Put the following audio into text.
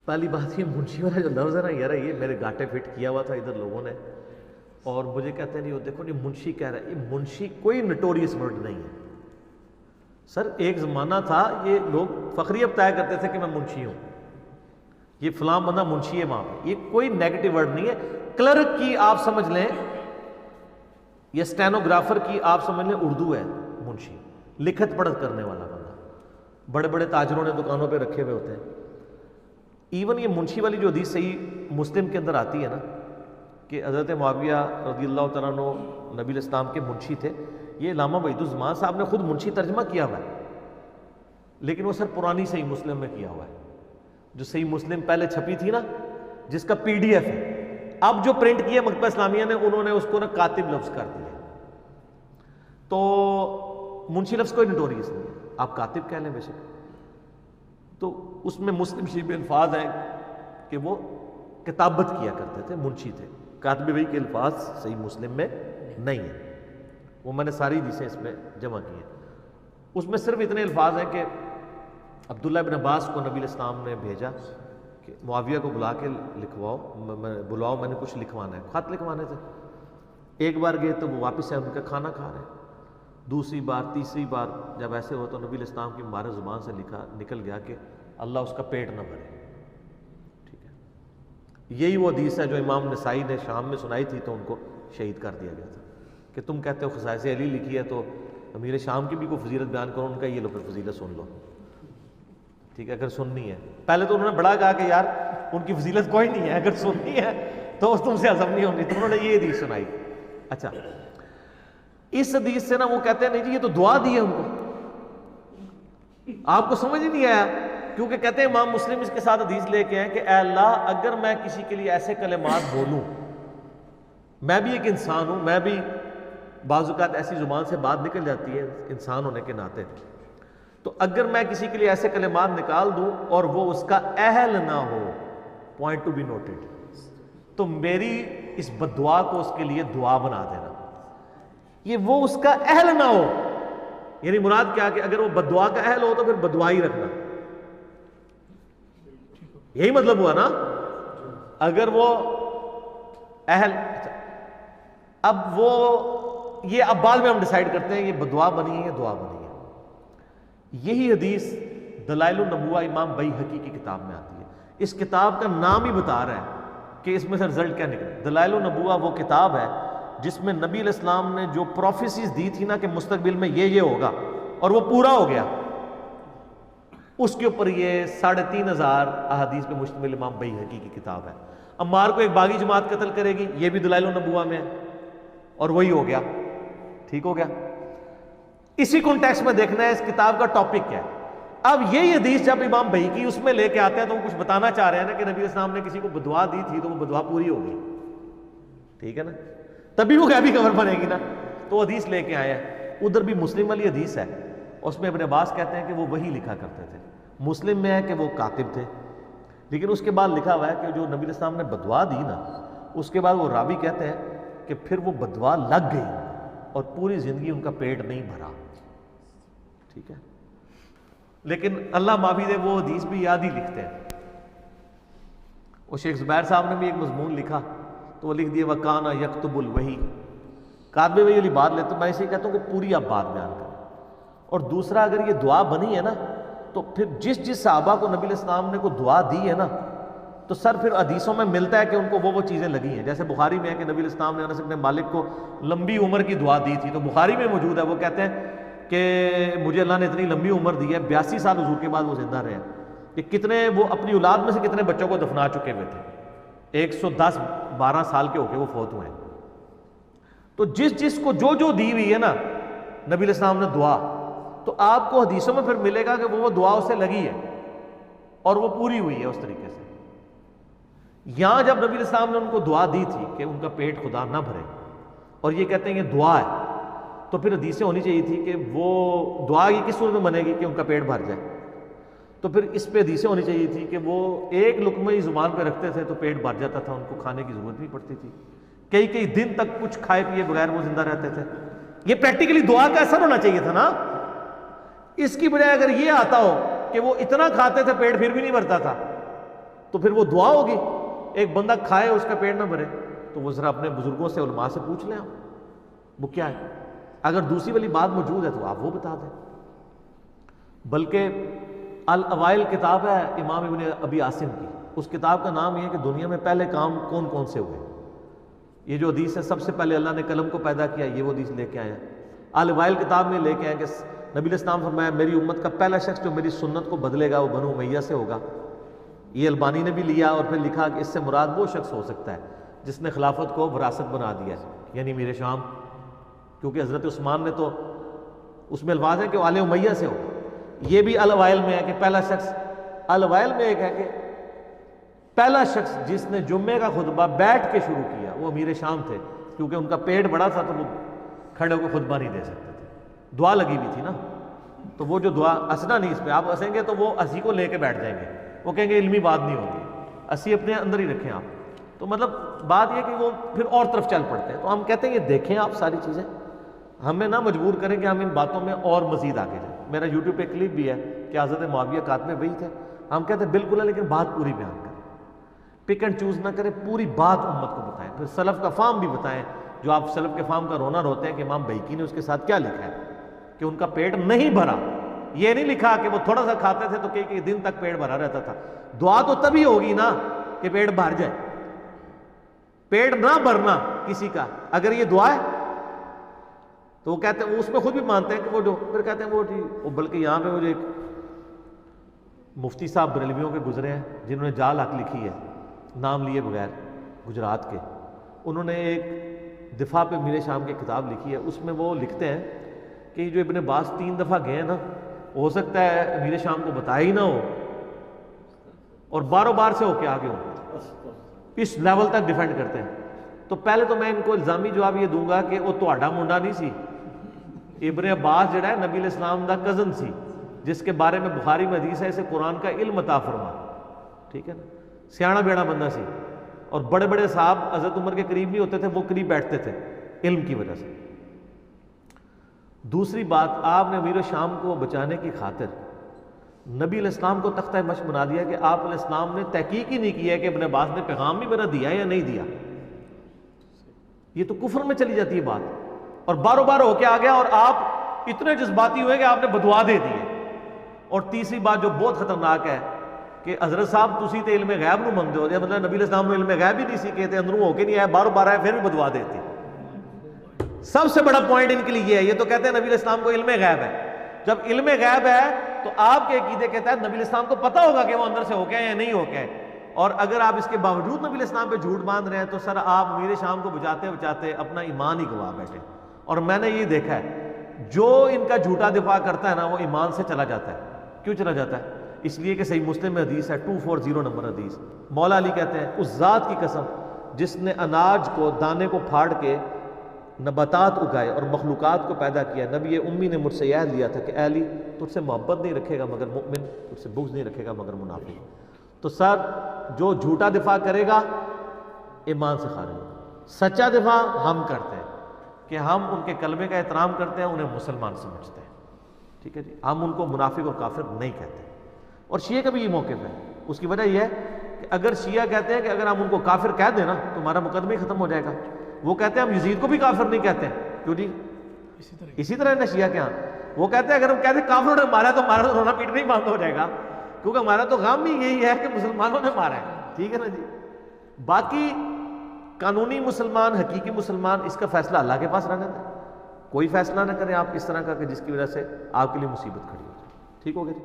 پہلی بات یہ منشی والا جو لفظ ہے نا یار، یہ میرے گاٹے فٹ کیا ہوا تھا ادھر لوگوں نے، اور مجھے کہتے ہیں نہیں وہ دیکھو نہیں منشی کہہ رہا ہے، یہ منشی کوئی نٹوریس ورڈ نہیں ہے سر۔ ایک زمانہ تھا یہ لوگ فخریہ بتایا کرتے تھے کہ میں منشی ہوں، یہ فلاں بندہ منشی ہے وہاں پہ، یہ کوئی نیگیٹو ورڈ نہیں ہے۔ کلرک کی آپ سمجھ لیں یا اسٹینوگرافر کی آپ سمجھ لیں اردو ہے منشی، لکھت پڑھت کرنے والا بندہ، بڑے بڑے تاجروں نے دکانوں پہ رکھے ہوئے ہوتے ہیں۔ ایون یہ منشی والی جو حدیث صحیح مسلم کے اندر آتی ہے نا کہ حضرت معاویہ رضی اللہ تعالیٰ عنہ نبی الاسلام کے منشی تھے، یہ علامہ وحید الزمان صاحب نے خود منشی ترجمہ کیا ہوا ہے، لیکن وہ سر پرانی صحیح مسلم میں کیا ہوا ہے، جو صحیح مسلم پہلے چھپی تھی نا جس کا پی ڈی ایف ہے، اب جو پرنٹ کیا مکتبہ اسلامیہ نے انہوں نے اس کو نا کاتب لفظ کر دیا، تو منشی لفظ کوئی نٹوریس نہیں ہے، آپ کاتب کہہ لیں بے شک۔ تو اس میں مسلم شریف میں الفاظ ہیں کہ وہ کتابت کیا کرتے تھے، منشی تھے، کاتب بھائی کے الفاظ صحیح مسلم میں نہیں ہیں، وہ میں نے ساری حدیثیں اس میں جمع کی ہیں۔ اس میں صرف اتنے الفاظ ہیں کہ عبداللہ بن عباس کو نبی الاسلام نے بھیجا کہ معاویہ کو بلا کے بلاؤ میں نے کچھ لکھوانا ہے، خط لکھوانے تھے۔ ایک بار گئے تو وہ واپس آئے، ان کا کھانا کھا رہے ہیں۔ دوسری بار تیسری بار جب ایسے ہو تو نبی الاسلام کی مبارک زبان سے نکل گیا کہ اللہ اس کا پیٹ نہ بھرے، ٹھیک ہے۔ یہی وہ حدیث ہے جو امام نسائی نے شام میں سنائی تھی تو ان کو شہید کر دیا گیا تھا کہ تم کہتے ہو خصائص علی لکھی ہے تو امیر شام کی بھی کوئی فضیلت بیان کرو، ان کا یہ لو پھر فضیلت سن لو، ٹھیک ہے، اگر سننی ہے۔ پہلے تو انہوں نے بڑا کہا کہ یار ان کی فضیلت کوئی نہیں ہے، اگر سننی ہے تو تم سے ہضم نہیں ہونی، تو انہوں نے یہ حدیث سنائی۔ اچھا، اس حدیث سے نا وہ کہتے ہیں نہیں جی یہ تو دعا دی ہے ان کو، آپ کو سمجھ ہی نہیں آیا، کیونکہ کہتے ہیں امام مسلم اس کے ساتھ حدیث لے کے ہیں کہ اے اللہ اگر میں کسی کے لیے ایسے کلمات بولوں، میں بھی ایک انسان ہوں، میں بھی بعض اوقات ایسی زبان سے بات نکل جاتی ہے انسان ہونے کے ناطے، تو اگر میں کسی کے لیے ایسے کلمات نکال دوں اور وہ اس کا اہل نہ ہو، پوائنٹ ٹو بی نوٹڈ، تو میری اس بددعا کو اس کے لیے دعا بنا دینا، یہ وہ اس کا اہل نہ ہو، یعنی مراد کیا کہ اگر وہ بددعا کا اہل ہو تو پھر بددعا ہی رکھنا، یہی مطلب ہوا نا، اگر وہ اہل، اب وہ یہ اب بعد میں ہم ڈیسائیڈ کرتے ہیں یہ بددعا بنی ہے یا دعا بنی ہے۔ یہی حدیث دلائل النبوہ امام بیہقی کی کتاب میں آتی ہے، اس کتاب کا نام ہی بتا رہا ہے کہ اس میں سے رزلٹ کیا نکلے۔ دلائل النبوہ وہ کتاب ہے جس میں نبی علیہ السلام نے جو پروفیسیز دی تھی نا کہ مستقبل میں یہ ہوگا اور وہ پورا ہو گیا، اس کے اوپر یہ 3500 احادیث پہ مشتمل امام بیہقی کی کتاب ہے۔ عمار کو ایک باغی جماعت قتل کرے گی، یہ بھی دلائل النبوہ میں ہے، اور وہی ہو گیا، ٹھیک ہو گیا۔ اسی کانٹیکسٹ میں دیکھنا ہے اس کتاب کا ٹاپک کیا ہے۔ اب یہی حدیث جب امام بیہقی اس میں لے کے آتے ہیں تو وہ کچھ بتانا چاہ رہے ہیں نا کہ نبی اسلام نے کسی کو بددعا دی تھی تو وہ بددعا پوری ہو گئی، ٹھیک ہے نا، تبھی وہ غیبی خبر بنے گی نا، تو حدیث لے کے آئے ہیں۔ ادھر بھی مسلم والی حدیث ہے، اس میں ابن عباس کہتے ہیں کہ وہ وہی لکھا کرتے تھے، مسلم میں ہے کہ وہ کاتب تھے، لیکن اس کے بعد لکھا ہوا ہے کہ جو نبی الاسلام نے بددعا دی نا، اس کے بعد وہ راوی کہتے ہیں کہ پھر وہ بددعا لگ گئی اور پوری زندگی ان کا پیٹ نہیں بھرا، ٹھیک ہے۔ لیکن اللہ معافی دے وہ حدیث بھی یاد ہی لکھتے ہیں۔ وہ شیخ زبیر صاحب نے بھی ایک مضمون لکھا تو وہ لکھ دیا وَكَانَ يَكْتُبُ الْوَحِي، کاتب وحی والی بات لیتے، میں اسے کہتا ہوں کہ پوری آپ بات بیان کریں۔ اور دوسرا اگر یہ دعا بنی ہے نا تو پھر جس صحابہ کو نبی علیہ السلام نے کوئی دعا دی ہے نا تو سر پھر حدیثوں میں ملتا ہے کہ ان کو وہ چیزیں لگی ہیں، جیسے بخاری میں ہے کہ نبی علیہ السلام نے انس بن مالک کو لمبی عمر کی دعا دی تھی، تو بخاری میں موجود ہے، وہ کہتے ہیں کہ مجھے اللہ نے اتنی لمبی عمر دی ہے، 82 سال حضور کے بعد وہ زندہ رہے ہیں، کہ کتنے وہ اپنی اولاد میں سے کتنے بچوں کو دفنا چکے ہوئے تھے، 110-12 سال کے ہو کے وہ فوت ہوئے ہیں۔ تو جس کو جو دی ہوئی ہے نا نبی علیہ السلام نے دعا، تو آپ کو حدیثوں میں پھر ملے گا کہ وہ دعا اسے لگی ہے اور وہ پوری ہوئی ہے اس طریقے سے۔ یہاں جب نبی علیہ السلام نے ان کو دعا دی تھی کہ ان کا پیٹ خدا نہ بھرے، اور یہ کہتے ہیں یہ دعا ہے، تو پھر حدیثیں ہونی چاہیے تھی کہ وہ دعا یہ کس صورت میں بنے گی کہ ان کا پیٹ بھر جائے، تو پھر اس پہ حدیثیں ہونی چاہیے تھی کہ وہ ایک لقمہ ہی زبان پہ رکھتے تھے تو پیٹ بھر جاتا تھا، ان کو کھانے کی ضرورت نہیں پڑتی تھی، کئی دن تک کچھ کھائے پیے بغیر وہ زندہ رہتے تھے۔ یہ پریکٹیکلی دعا کا اثر ہونا چاہیے تھا نا، اس کی بجائے اگر یہ آتا ہو کہ وہ اتنا کھاتے تھے پیٹ پھر بھی نہیں بھرتا تھا، تو پھر وہ دعا ہوگی. ایک بندہ کھائے اس کا پیٹ نہ بھرے تو وہ ذرا اپنے بزرگوں سے علماء سے پوچھ لیں آپ وہ کیا ہے. اگر دوسری والی بات موجود ہے تو آپ وہ بتا دیں. بلکہ الاوائل کتاب ہے امام ابن ابی عاصم کی, اس کتاب کا نام یہ ہے کہ دنیا میں پہلے کام کون کون سے ہوئے. یہ جو حدیث ہے سب سے پہلے اللہ نے قلم کو پیدا کیا, یہ وہ حدیث لے کے آئے ہیں. الاوائل کتاب میں لے کے آئے کہ نبی علیہ السلام فرمایا میری امت کا پہلا شخص جو میری سنت کو بدلے گا وہ بنو امیہ سے ہوگا. یہ البانی نے بھی لیا اور پھر لکھا کہ اس سے مراد وہ شخص ہو سکتا ہے جس نے خلافت کو وراثت بنا دیا یعنی امیر شام, کیونکہ حضرت عثمان نے تو اس میں الفاظ ہے کہ وہ آل امیہ سے ہوگا. یہ بھی الاوائل میں ہے کہ پہلا شخص, الاوائل میں ایک ہے کہ پہلا شخص جس نے جمعے کا خطبہ بیٹھ کے شروع کیا وہ امیر شام تھے, کیونکہ ان کا پیٹ بڑا تھا تو وہ کھڑے ہو کے خطبہ نہیں دے سکتے تھے, دعا لگی ہوئی تھی نا. تو وہ جو دعا ہنسنا نہیں, اس پہ آپ ہنسیں گے تو وہ ہنسی کو لے کے بیٹھ جائیں گے, وہ کہیں گے علمی بات نہیں ہوگی, ہنسی اپنے اندر ہی رکھیں آپ. تو مطلب بات یہ کہ وہ پھر اور طرف چل پڑتے ہیں. تو ہم کہتے ہیں یہ دیکھیں آپ ساری چیزیں, ہمیں نہ مجبور کریں کہ ہم ان باتوں میں اور مزید آگے جائیں. میرا یوٹیوب پہ کلپ بھی ہے کہ حضرت معاویہ کاتب وہی تھے. ہم کہتے ہیں بالکل ہے لیکن بات پوری بیان کریں, پک اینڈ چوز نہ کریں, پوری بات امت کو بتائیں. پھر سلف کا فام بھی بتائیں, جو آپ سلف کے فام کا رونا روتے ہیں کہ امام بیہقی نے اس کے ساتھ کیا لکھا ہے کہ ان کا پیٹ نہیں بھرا. یہ نہیں لکھا کہ وہ تھوڑا سا کھاتے تھے تو کئی دن تک پیٹ بھرا رہتا تھا. دعا تو تبھی ہوگی نا کہ پیٹ بھر جائے. پیٹ نہ بھرنا کسی کا اگر یہ دعا ہے تو وہ کہتے ہیں, وہ اس میں خود بھی مانتے ہیں کہ وہ جو پھر کہتے ہیں وہ بلکہ یہاں پہ وہ جو ایک مفتی صاحب بریلویوں کے گزرے ہیں جنہوں نے جال حق لکھی ہے نام لیے بغیر, گجرات کے, انہوں نے ایک دفاع پہ امیر شام کی کتاب لکھی ہے. اس میں وہ لکھتے ہیں کہ جو ابن باز 3 دفعہ گئے ہیں نا, ہو سکتا ہے امیر شام کو بتایا ہی نہ ہو اور باروں بار سے ہو کے آگے ہو, اس لیول تک ڈیفینڈ کرتے ہیں. تو پہلے تو میں ان کو الزامی جواب یہ دوں گا کہ وہ تہاڈا منڈا نہیں سی. ابن عباس جڑا ہے نبی علیہ السلام دا کزن سی, جس کے بارے میں بخاری میں حدیث ہے اسے قرآن کا علم عطا فرما, ٹھیک ہے نا, سیاڑا بیڑا بندہ سی. اور بڑے بڑے صاحب حضرت عمر کے قریب نہیں ہوتے تھے, وہ قریب بیٹھتے تھے علم کی وجہ سے. دوسری بات, آپ نے امیر شام کو بچانے کی خاطر نبی علیہ السلام کو تختہ مشق بنا دیا کہ آپ علیہ السلام نے تحقیق ہی نہیں کیا ہے کہ ابن عباس نے پیغام بھی میرا دیا یا نہیں دیا. یہ تو کفر میں چلی جاتی ہے بات, اور باروں بار ہو کے آ گیا اور آپ اتنے جذباتی ہوئے کہ آپ نے بدعا دے دی ہے. اور تیسری بات جو بہت خطرناک ہے کہ حضرت صاحب تسی تے علم غیب نو منگتے ہو, مطلب نبی علیہ السلام نے علم غیب ہی نہیں سیکھے تھے, اندروں ہو کے نہیں آئے, باروں بار آئے پھر بھی بدعا دیتے. سب سے بڑا پوائنٹ ان کے لیے یہ ہے, یہ تو کہتے ہیں نبی علیہ السلام کو علم غیب ہے. جب علم غیب ہے تو آپ کے عقیدے کے تحت نبی علیہ السلام کو پتہ ہوگا کہ وہ اندر سے ہو کے یا نہیں ہو کے. اور اگر آپ اس کے باوجود نبی علیہ السلام پہ جھوٹ باندھ رہے ہیں تو سر آپ امیر شام کو بچاتے بچاتے اپنا ایمان ہی گوا بیٹھے. اور میں نے یہ دیکھا ہے جو ان کا جھوٹا دفاع کرتا ہے نا وہ ایمان سے چلا جاتا ہے. کیوں چلا جاتا ہے؟ اس لیے کہ صحیح مسلم میں حدیث ہے 240 نمبر حدیث, مولا علی کہتے ہیں اس ذات کی قسم جس نے اناج کو دانے کو پھاڑ کے نباتات اگائے اور مخلوقات کو پیدا کیا, نبی امی نے مجھ سے یہ لیا تھا کہ اے علی تجھ سے محبت نہیں رکھے گا مگر مؤمن, تجھ سے بغض نہیں رکھے گا مگر منافق. تو سر جو جھوٹا دفاع کرے گا ایمان سے خارج, سچا دفاع ہم کرتے ہیں کہ ہم ان کے کلمے کا احترام کرتے ہیں, انہیں مسلمان سمجھتے ہیں, ٹھیک ہے جی, ہم ان کو منافق اور کافر نہیں کہتے. اور شیعہ کا بھی یہ موقف ہے, اس کی وجہ یہ ہے کہ اگر شیعہ کہتے ہیں کہ اگر ہم ان کو کافر کہہ دیں نا تو ہمارا مقدمہ ہی ختم ہو جائے گا. وہ کہتے ہیں ہم یزید کو بھی کافر نہیں کہتے. کیوں جی؟ اسی طرح ہے نا شیعہ کے ہاں, وہ کہتے ہیں اگر ہم کہتے ہیں کافروں نے مارا تو ہمارا رونا پیٹنا ہی بند ہو جائے گا, کیونکہ ہمارا تو غم ہی یہی ہے کہ مسلمانوں نے مارا ہے, ٹھیک ہے نا جی. باقی قانونی مسلمان, حقیقی مسلمان, اس کا فیصلہ اللہ کے پاس رہنے دیں. کوئی فیصلہ نہ کریں آپ اس طرح کا کہ جس کی وجہ سے آپ کے لیے مصیبت کھڑی ہو جائے. ٹھیک ہو گیا جی.